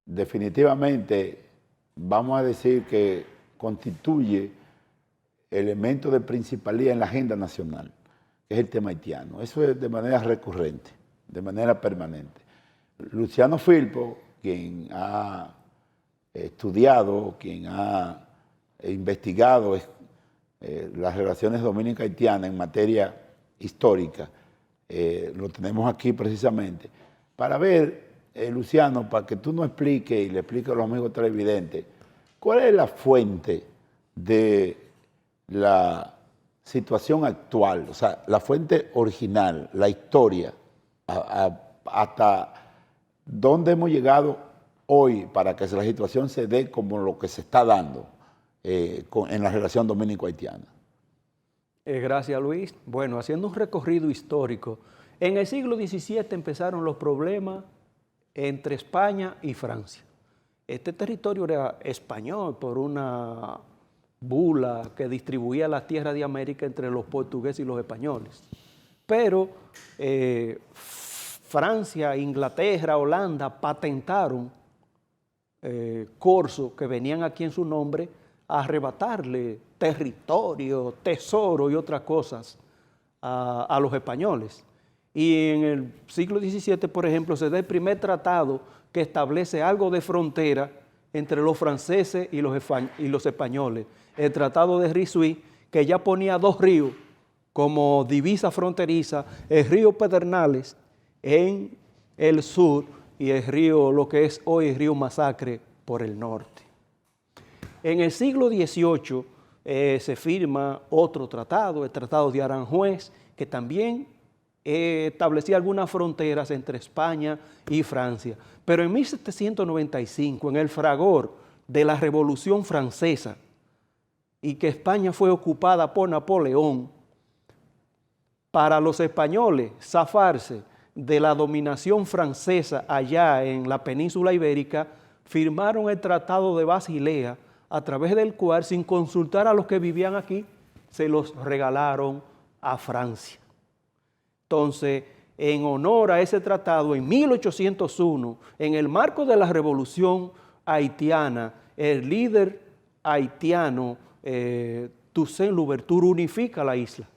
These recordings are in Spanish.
Definitivamente vamos a decir que constituye elemento de principalía en la agenda nacional, que es el tema haitiano. Eso es de manera recurrente, de manera permanente. Luciano Firpo, quien ha estudiado, quien ha investigado las relaciones dominica-haitianas en materia histórica, lo tenemos aquí precisamente, para ver, Luciano, para que tú nos expliques y le expliques a los amigos televidentes, ¿cuál es la fuente de la situación actual? O sea, la fuente original, la historia, hasta dónde hemos llegado hoy para que la situación se dé como lo que se está dando en la relación dominico-haitiana. Gracias, Luis. Bueno, haciendo un recorrido histórico, en el siglo XVII empezaron los problemas entre España y Francia. Este territorio era español por una bula que distribuía las tierras de América entre los portugueses y los españoles. Pero Francia, Inglaterra, Holanda patentaron corsos que venían aquí en su nombre a arrebatarle territorio, tesoro y otras cosas a los españoles. Y en el siglo XVII, por ejemplo, se da el primer tratado que establece algo de frontera entre los franceses y los españoles. El Tratado de Ryswick, que ya ponía dos ríos como divisa fronteriza, el río Pedernales en el sur y el río, lo que es hoy el río Masacre, por el norte. En el siglo XVIII se firma otro tratado, el Tratado de Aranjuez, que también establecía algunas fronteras entre España y Francia. Pero en 1795, en el fragor de la Revolución Francesa, y que España fue ocupada por Napoleón, para los españoles zafarse de la dominación francesa allá en la península ibérica, firmaron el Tratado de Basilea, a través del cual, sin consultar a los que vivían aquí, se los regalaron a Francia. Entonces, en honor a ese tratado, en 1801, en el marco de la Revolución Haitiana, el líder haitiano, Toussaint Louverture, unifica la isla.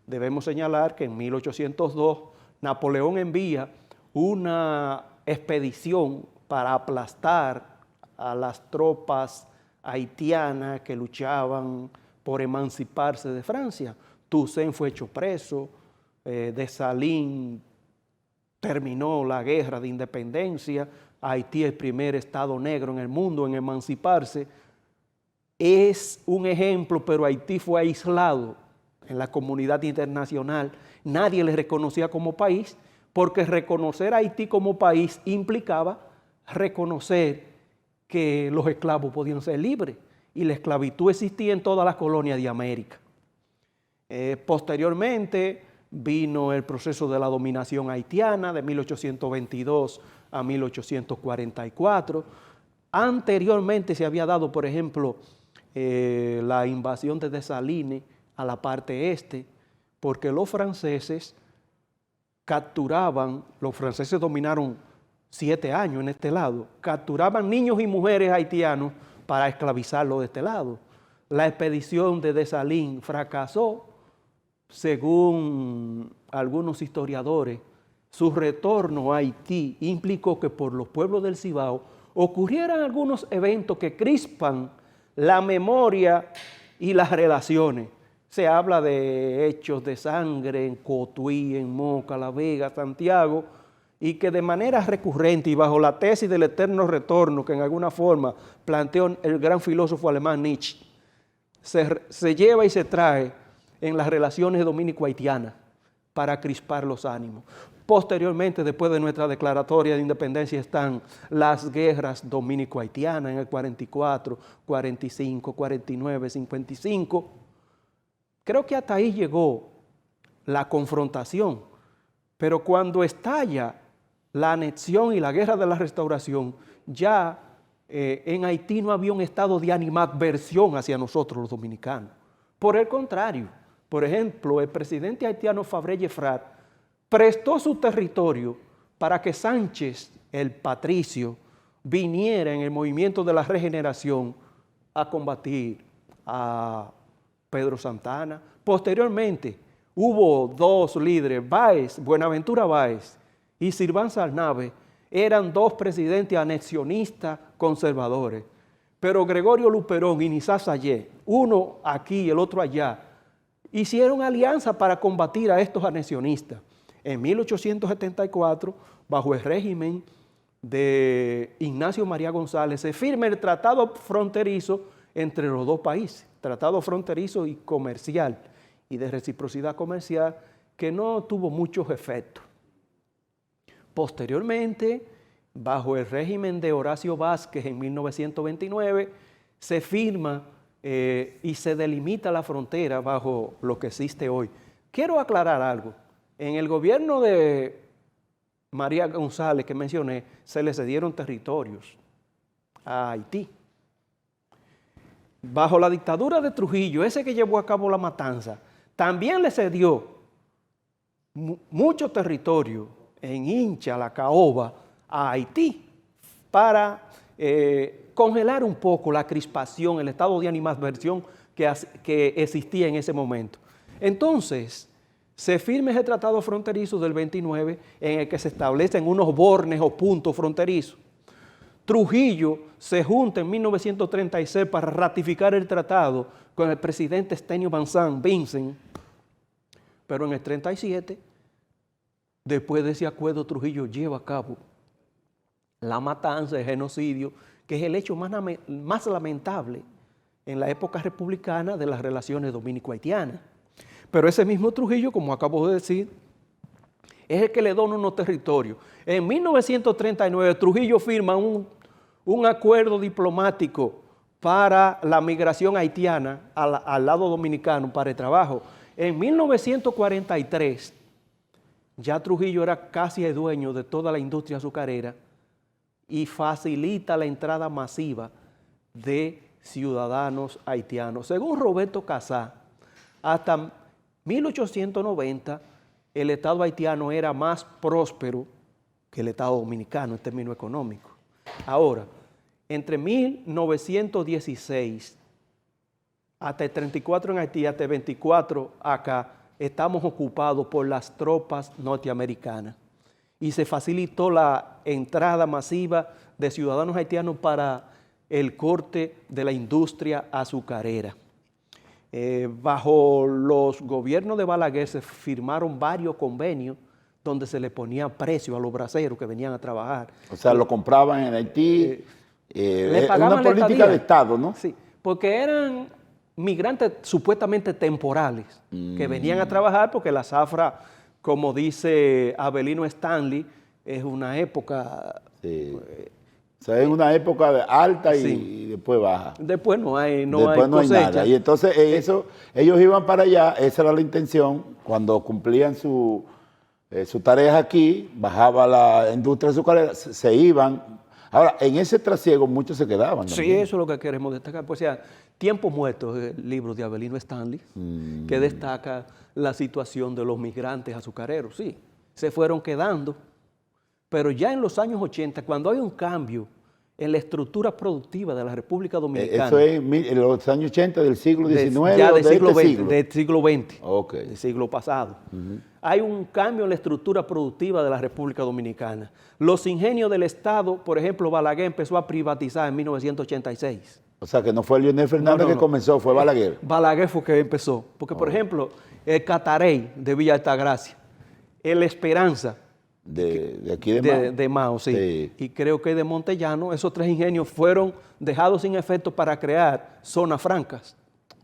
Debemos señalar que en 1802, Napoleón envía una expedición para aplastar a las tropas haitianas que luchaban por emanciparse de Francia. Toussaint fue hecho preso, Dessalines terminó la guerra de independencia, Haití es el primer estado negro en el mundo en emanciparse. Es un ejemplo, pero Haití fue aislado en la comunidad internacional. Nadie le reconocía como país, porque reconocer a Haití como país implicaba reconocer que los esclavos podían ser libres, y la esclavitud existía en todas las colonias de América. Posteriormente vino el proceso de la dominación haitiana de 1822 a 1844. Anteriormente se había dado, por ejemplo, la invasión de Dessalines a la parte este, porque los franceses dominaron 7 años en este lado, capturaban niños y mujeres haitianos para esclavizarlos de este lado. La expedición de Dessalines fracasó. Según algunos historiadores, su retorno a Haití implicó que por los pueblos del Cibao ocurrieran algunos eventos que crispan la memoria y las relaciones. Se habla de hechos de sangre en Cotuí, en Moca, La Vega, Santiago, y que de manera recurrente y bajo la tesis del eterno retorno que en alguna forma planteó el gran filósofo alemán Nietzsche, se lleva y se trae en las relaciones dominico-haitianas para crispar los ánimos. Posteriormente, después de nuestra declaratoria de independencia, están las guerras dominico-haitianas en el 44, 45, 49, 55. Creo que hasta ahí llegó la confrontación, pero cuando estalla la anexión y la guerra de la restauración, ya en Haití no había un estado de animadversión hacia nosotros los dominicanos. Por el contrario, por ejemplo, el presidente haitiano Fabre Gefrat prestó su territorio para que Sánchez, el patricio, viniera en el movimiento de la regeneración a combatir a Pedro Santana. Posteriormente, hubo dos líderes, Buenaventura Báez y Sirván Salnave, eran dos presidentes anexionistas conservadores. Pero Gregorio Luperón y Niçá Sayé, uno aquí y el otro allá, hicieron alianza para combatir a estos anexionistas. En 1874, bajo el régimen de Ignacio María González, se firma el tratado fronterizo entre los dos países, tratado fronterizo y comercial, y de reciprocidad comercial, que no tuvo muchos efectos. Posteriormente, bajo el régimen de Horacio Vázquez en 1929, se firma y se delimita la frontera bajo lo que existe hoy. Quiero aclarar algo. En el gobierno de María González, que mencioné, se le cedieron territorios a Haití. Bajo la dictadura de Trujillo, ese que llevó a cabo la matanza, también le cedió mucho territorio en Hincha, la Caoba, a Haití, para congelar un poco la crispación, el estado de animadversión que existía en ese momento. Entonces, se firma ese tratado fronterizo del 29 en el que se establecen unos bornes o puntos fronterizos. Trujillo se junta en 1936 para ratificar el tratado con el presidente Estenio Banzán Vincent, pero en el 37, después de ese acuerdo, Trujillo lleva a cabo la matanza, el genocidio, que es el hecho más lamentable en la época republicana de las relaciones dominico-haitianas. Pero ese mismo Trujillo, como acabo de decir, es el que le dona unos territorios. En 1939, Trujillo firma un acuerdo diplomático para la migración haitiana al lado dominicano para el trabajo. En 1943, ya Trujillo era casi el dueño de toda la industria azucarera y facilita la entrada masiva de ciudadanos haitianos. Según Roberto Casá, hasta 1890 el Estado haitiano era más próspero que el Estado dominicano en términos económicos. Ahora, entre 1916 hasta el 34 en Haití, hasta el 24 acá, estamos ocupados por las tropas norteamericanas y se facilitó la entrada masiva de ciudadanos haitianos para el corte de la industria azucarera. Bajo los gobiernos de Balaguer se firmaron varios convenios donde se le ponía precio a los braceros que venían a trabajar. O sea, lo compraban en Haití. Le pagaban una política de Estado, ¿no? Sí, porque eran migrantes supuestamente temporales que venían a trabajar porque la zafra, como dice Avelino Stanley, es una época... Sí. O sea, es una época alta y, sí, y después baja. Después no hay Después hay nada. Y entonces ellos iban para allá, esa era la intención, cuando cumplían sus tareas aquí, bajaba la industria azucarera, se iban. Ahora, en ese trasiego muchos se quedaban. Sí, también. eso es lo que queremos destacar. Pues, o sea, Tiempos Muertos, el libro de Avelino Stanley, que destaca la situación de los migrantes azucareros. Sí, se fueron quedando, pero ya en los años 80, cuando hay un cambio en la estructura productiva de la República Dominicana. Eso es en los años 80 del siglo XIX. Ya del siglo XX, XX, del siglo XX, okay, del siglo pasado. Hay un cambio en la estructura productiva de la República Dominicana. Los ingenios del Estado, por ejemplo, Balaguer empezó a privatizar en 1986. O sea, que no fue Leonel Fernández que comenzó, fue Balaguer. Balaguer fue que empezó. Porque, por ejemplo, el Catarey de Villa Altagracia, el Esperanza, de aquí de Mao. De Mao, sí. Sí. Y creo que de Montellano, esos tres ingenios fueron dejados sin efecto para crear zonas francas.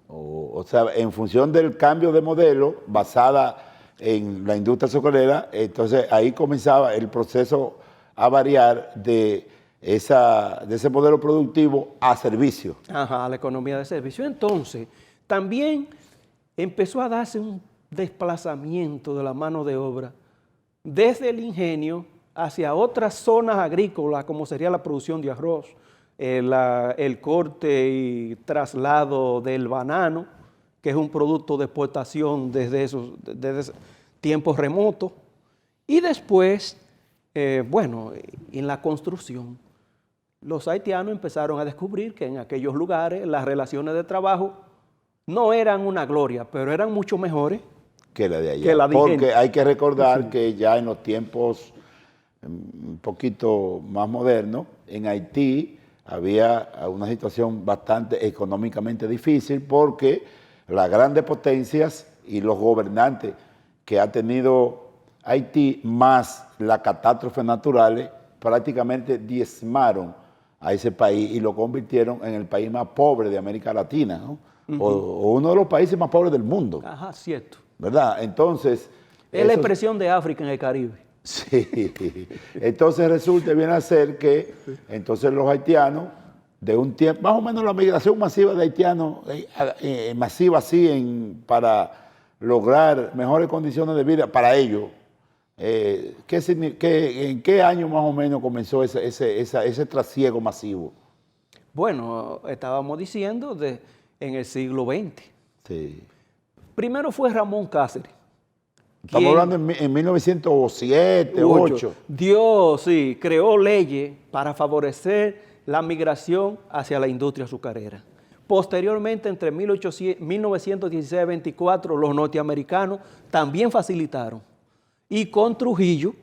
O sea, en función del cambio de modelo basada en la industria azucarera, entonces ahí comenzaba el proceso a variar de ese modelo productivo a servicio. Ajá, la economía de servicio. Entonces, también empezó a darse un desplazamiento de la mano de obra desde el ingenio hacia otras zonas agrícolas, como sería la producción de arroz, el corte y traslado del banano, que es un producto de exportación desde tiempos remotos. Y después, bueno, en la construcción, los haitianos empezaron a descubrir que en aquellos lugares las relaciones de trabajo no eran una gloria, pero eran mucho mejores que la de allá. Que la Porque hay que recordar sí. que ya en los tiempos un poquito más modernos, en Haití había una situación bastante económicamente difícil porque las grandes potencias y los gobernantes que ha tenido Haití, más las catástrofes naturales, prácticamente diezmaron a ese país y lo convirtieron en el país más pobre de América Latina, ¿no? O uno de los países más pobres del mundo. Ajá, cierto. ¿Verdad? Entonces... Es la expresión de África en el Caribe. Sí. Entonces resulta, viene a ser que entonces los haitianos, de un tiempo, más o menos la migración masiva de haitianos, masiva así, para lograr mejores condiciones de vida para ellos. ¿En qué año más o menos comenzó ese trasiego masivo? Bueno, estábamos diciendo en el siglo XX. Sí. Primero fue Ramón Cáceres. Estamos hablando en 1907, 1908. Dios, sí, creó leyes para favorecer la migración hacia la industria azucarera. Posteriormente, entre 1916 y 24, los norteamericanos también facilitaron. Y con Trujillo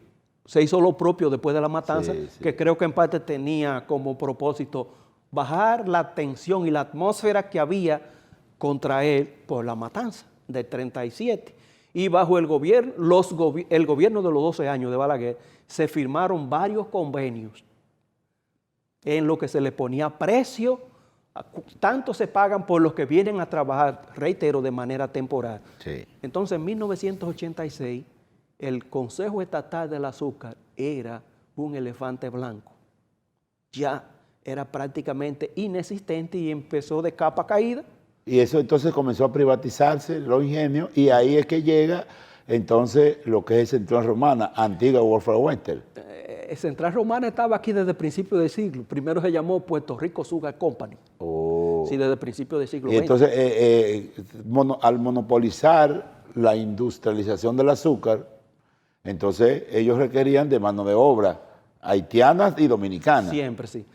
se hizo lo propio después de la matanza, que creo que en parte tenía como propósito bajar la tensión y la atmósfera que había contra él por la matanza del 37. Y bajo el gobierno, el gobierno de los 12 años de Balaguer, se firmaron varios convenios en los que se le ponía precio, tanto se pagan por los que vienen a trabajar, reitero, de manera temporal. Sí. Entonces, en 1986, el Consejo Estatal del Azúcar era un elefante blanco. Ya era prácticamente inexistente y empezó de capa caída. Y eso entonces comenzó a privatizarse, los ingenios, y ahí es que llega entonces lo que es Central Romana, antigua Wolfram Webster. Central Romana estaba aquí desde el principio del siglo. Primero se llamó Puerto Rico Sugar Company. Oh. Sí, desde el principio del siglo XX. Y entonces, al monopolizar la industrialización del azúcar, entonces ellos requerían de mano de obra haitianas y dominicanas. Siempre, sí.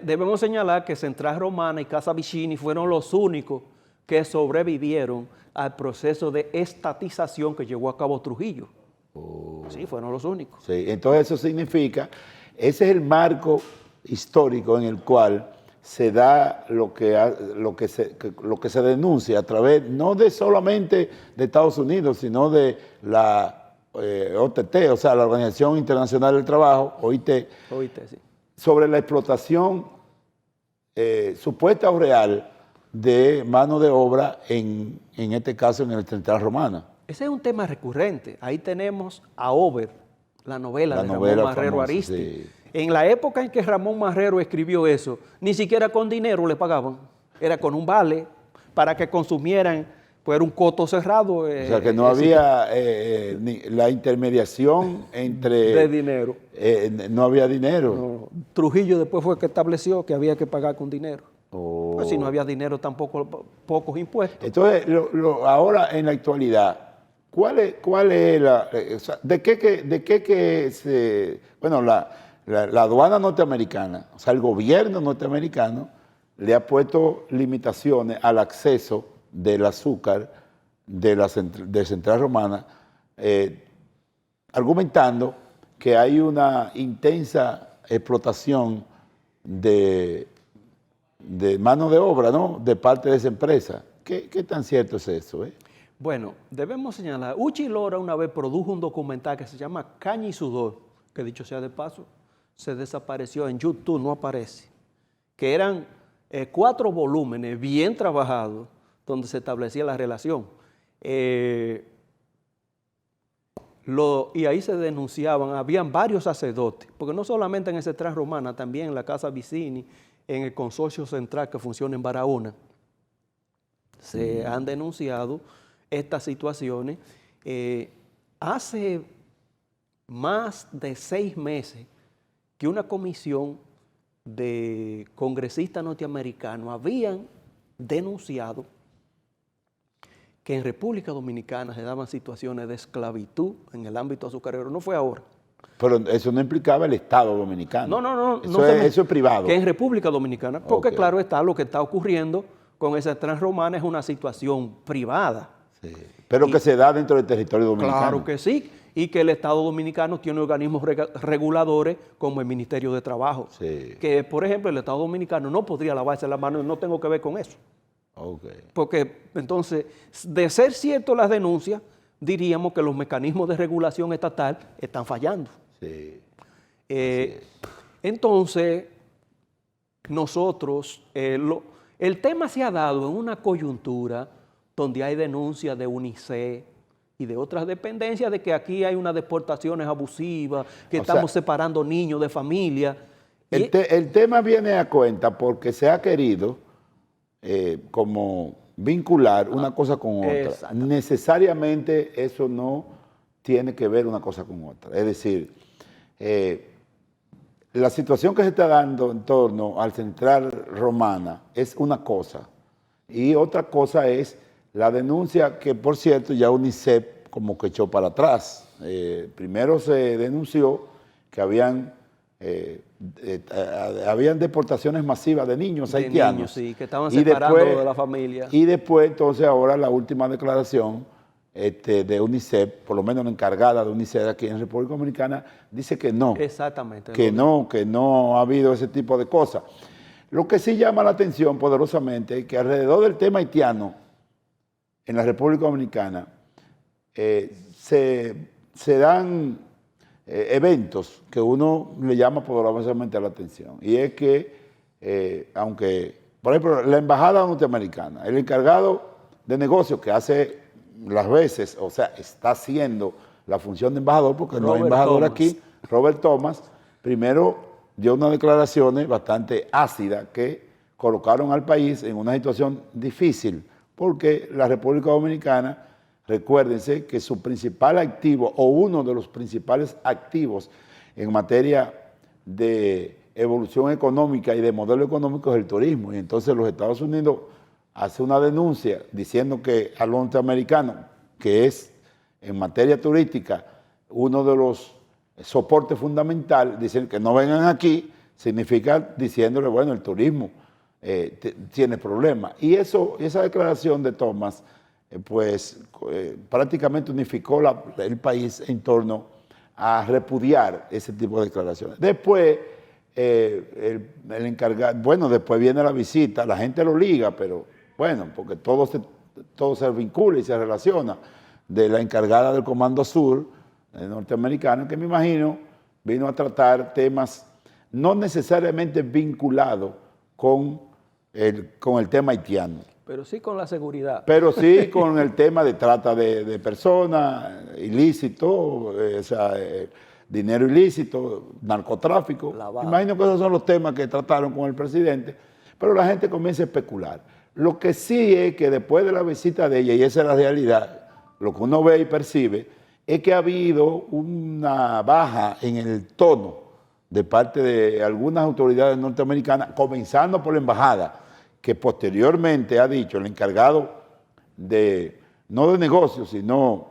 Debemos señalar que Central Romana y Casa Vicini fueron los únicos que sobrevivieron al proceso de estatización que llevó a cabo Trujillo. Oh. Sí, fueron los únicos. Sí, entonces eso significa, ese es el marco histórico en el cual se da lo que se denuncia a través, no de solamente de Estados Unidos, sino de la OTT, o sea, la Organización Internacional del Trabajo, OIT, sí. Sobre la explotación supuesta o real de mano de obra, en este caso en el Central Romana. Ese es un tema recurrente. Ahí tenemos a Over, la novela de Ramón Marrero Ariztí. Sí. En la época en que Ramón Marrero escribió eso, ni siquiera con dinero le pagaban. Era con un vale para que consumieran, pues era un coto cerrado. O sea que no había la intermediación entre... De dinero. No había dinero. No. Trujillo después fue que estableció que había que pagar con dinero. Oh. Pues si no había dinero tampoco, pocos impuestos. Entonces, ahora en la actualidad, ¿cuál es la... ¿De qué se... Bueno, la aduana norteamericana, o sea, el gobierno norteamericano le ha puesto limitaciones al acceso del azúcar de Central Romana, argumentando que hay una intensa explotación de mano de obra, ¿no?, de parte de esa empresa. ¿Qué tan cierto es eso? Bueno, debemos señalar, Uchi Lora una vez produjo un documental que se llama Caña y Sudor, que dicho sea de paso, se desapareció en YouTube, no aparece, que eran 4 volúmenes bien trabajados, donde se establecía la relación. Y ahí se denunciaban, habían varios sacerdotes, porque no solamente en el Central Romana, también en la Casa Vicini, en el Consorcio Central que funciona en Barahona, se han denunciado estas situaciones. Hace más de 6 meses que una comisión de congresistas norteamericanos habían denunciado que en República Dominicana se daban situaciones de esclavitud en el ámbito azucarero. No fue ahora. Pero eso no implicaba el Estado dominicano. No. Eso es privado. Que en República Dominicana, porque Ok. claro está, lo que está ocurriendo con esa transromana es una situación privada. Sí. Pero que se da dentro del territorio dominicano. Claro que sí, y que el Estado dominicano tiene organismos reguladores como el Ministerio de Trabajo. Sí. Que, por ejemplo, el Estado dominicano no podría lavarse las manos, no tengo que ver con eso. Ok. Porque entonces, de ser cierto las denuncias, diríamos que los mecanismos de regulación estatal están fallando. Sí. Entonces, nosotros, el tema se ha dado en una coyuntura donde hay denuncias de UNICEF y de otras dependencias de que aquí hay unas deportaciones abusivas, que estamos separando niños de familia. El tema viene a cuenta porque se ha querido como vincular una cosa con otra. Necesariamente eso no tiene que ver una cosa con otra. Es decir, la situación que se está dando en torno al Central Romana es una cosa y otra cosa es la denuncia que, por cierto, ya UNICEF como que echó para atrás. Primero se denunció que habían deportaciones masivas de niños haitianos. Niños, sí, que estaban separando de la familia. Y después, entonces, ahora la última declaración de UNICEF, por lo menos la encargada de UNICEF aquí en República Dominicana, dice que no. Exactamente. Que no ha habido ese tipo de cosas. Lo que sí llama la atención poderosamente es que alrededor del tema haitiano en la República Dominicana se dan eventos que uno le llama poderosamente la atención. Y es que, aunque, por ejemplo, la embajada norteamericana, el encargado de negocios que hace las veces, o sea, está haciendo la función de embajador, porque no hay embajador aquí, Robert Thomas, primero dio unas declaraciones bastante ácidas que colocaron al país en una situación difícil, porque la República Dominicana, recuérdense que su principal activo o uno de los principales activos en materia de evolución económica y de modelo económico es el turismo. Y entonces los Estados Unidos hace una denuncia diciendo que a los norteamericanos, que es en materia turística uno de los soportes fundamentales, dicen que no vengan aquí, significa diciéndole, bueno, el turismo tiene problemas. Y esa declaración de Thomas, prácticamente unificó el país en torno a repudiar ese tipo de declaraciones. Después, el encargado, bueno, después viene la visita, la gente lo liga, pero bueno, porque todo se vincula y se relaciona, de la encargada del Comando Sur norteamericano, que me imagino vino a tratar temas no necesariamente vinculados con el tema haitiano. Pero sí con la seguridad. Pero sí con el tema de trata de personas, ilícito, dinero ilícito, narcotráfico. Imagino que esos son los temas que trataron con el presidente, pero la gente comienza a especular. Lo que sí es que después de la visita de ella, y esa es la realidad, lo que uno ve y percibe, es que ha habido una baja en el tono de parte de algunas autoridades norteamericanas, comenzando por la embajada, que posteriormente ha dicho el encargado no de negocios, sino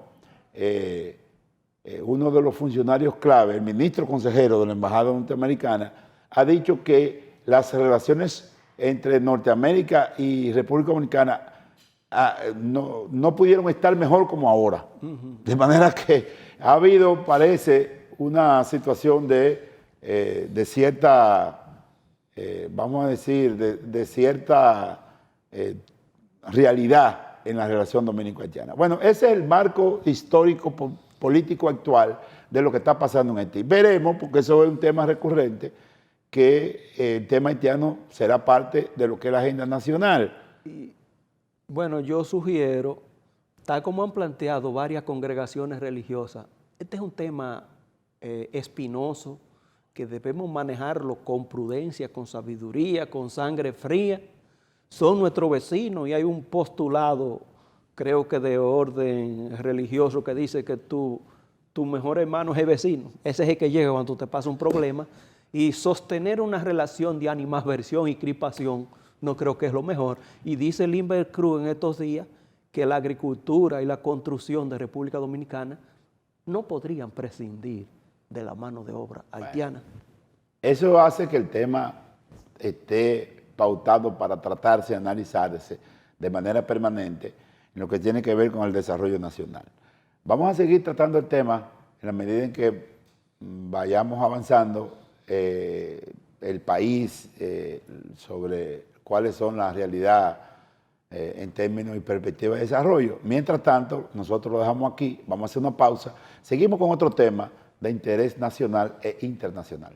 uno de los funcionarios clave, el ministro consejero de la embajada norteamericana, ha dicho que las relaciones entre Norteamérica y República Dominicana no pudieron estar mejor como ahora. De manera que ha habido, parece, una situación de cierta, vamos a decir, de cierta realidad en la relación dominico-haitiana. Bueno, ese es el marco histórico político actual de lo que está pasando en Haití. Veremos, porque eso es un tema recurrente, que el tema haitiano será parte de lo que es la agenda nacional. Bueno, yo sugiero, tal como han planteado varias congregaciones religiosas, este es un tema espinoso que debemos manejarlo con prudencia, con sabiduría, con sangre fría. Son nuestros vecinos y hay un postulado, creo que de orden religioso, que dice que tu mejor hermano es el vecino. Ese es el que llega cuando te pasa un problema. Y sostener una relación de animadversión y crispación no creo que es lo mejor. Y dice Limber Cruz en estos días que la agricultura y la construcción de República Dominicana no podrían prescindir de la mano de obra haitiana. Eso hace que el tema esté pautado para tratarse y analizarse de manera permanente en lo que tiene que ver con el desarrollo nacional. Vamos a seguir tratando el tema en la medida en que vayamos avanzando el país sobre cuáles son las realidades en términos y perspectiva de desarrollo. Mientras tanto, nosotros lo dejamos aquí, vamos a hacer una pausa, seguimos con otro tema de interés nacional e internacional.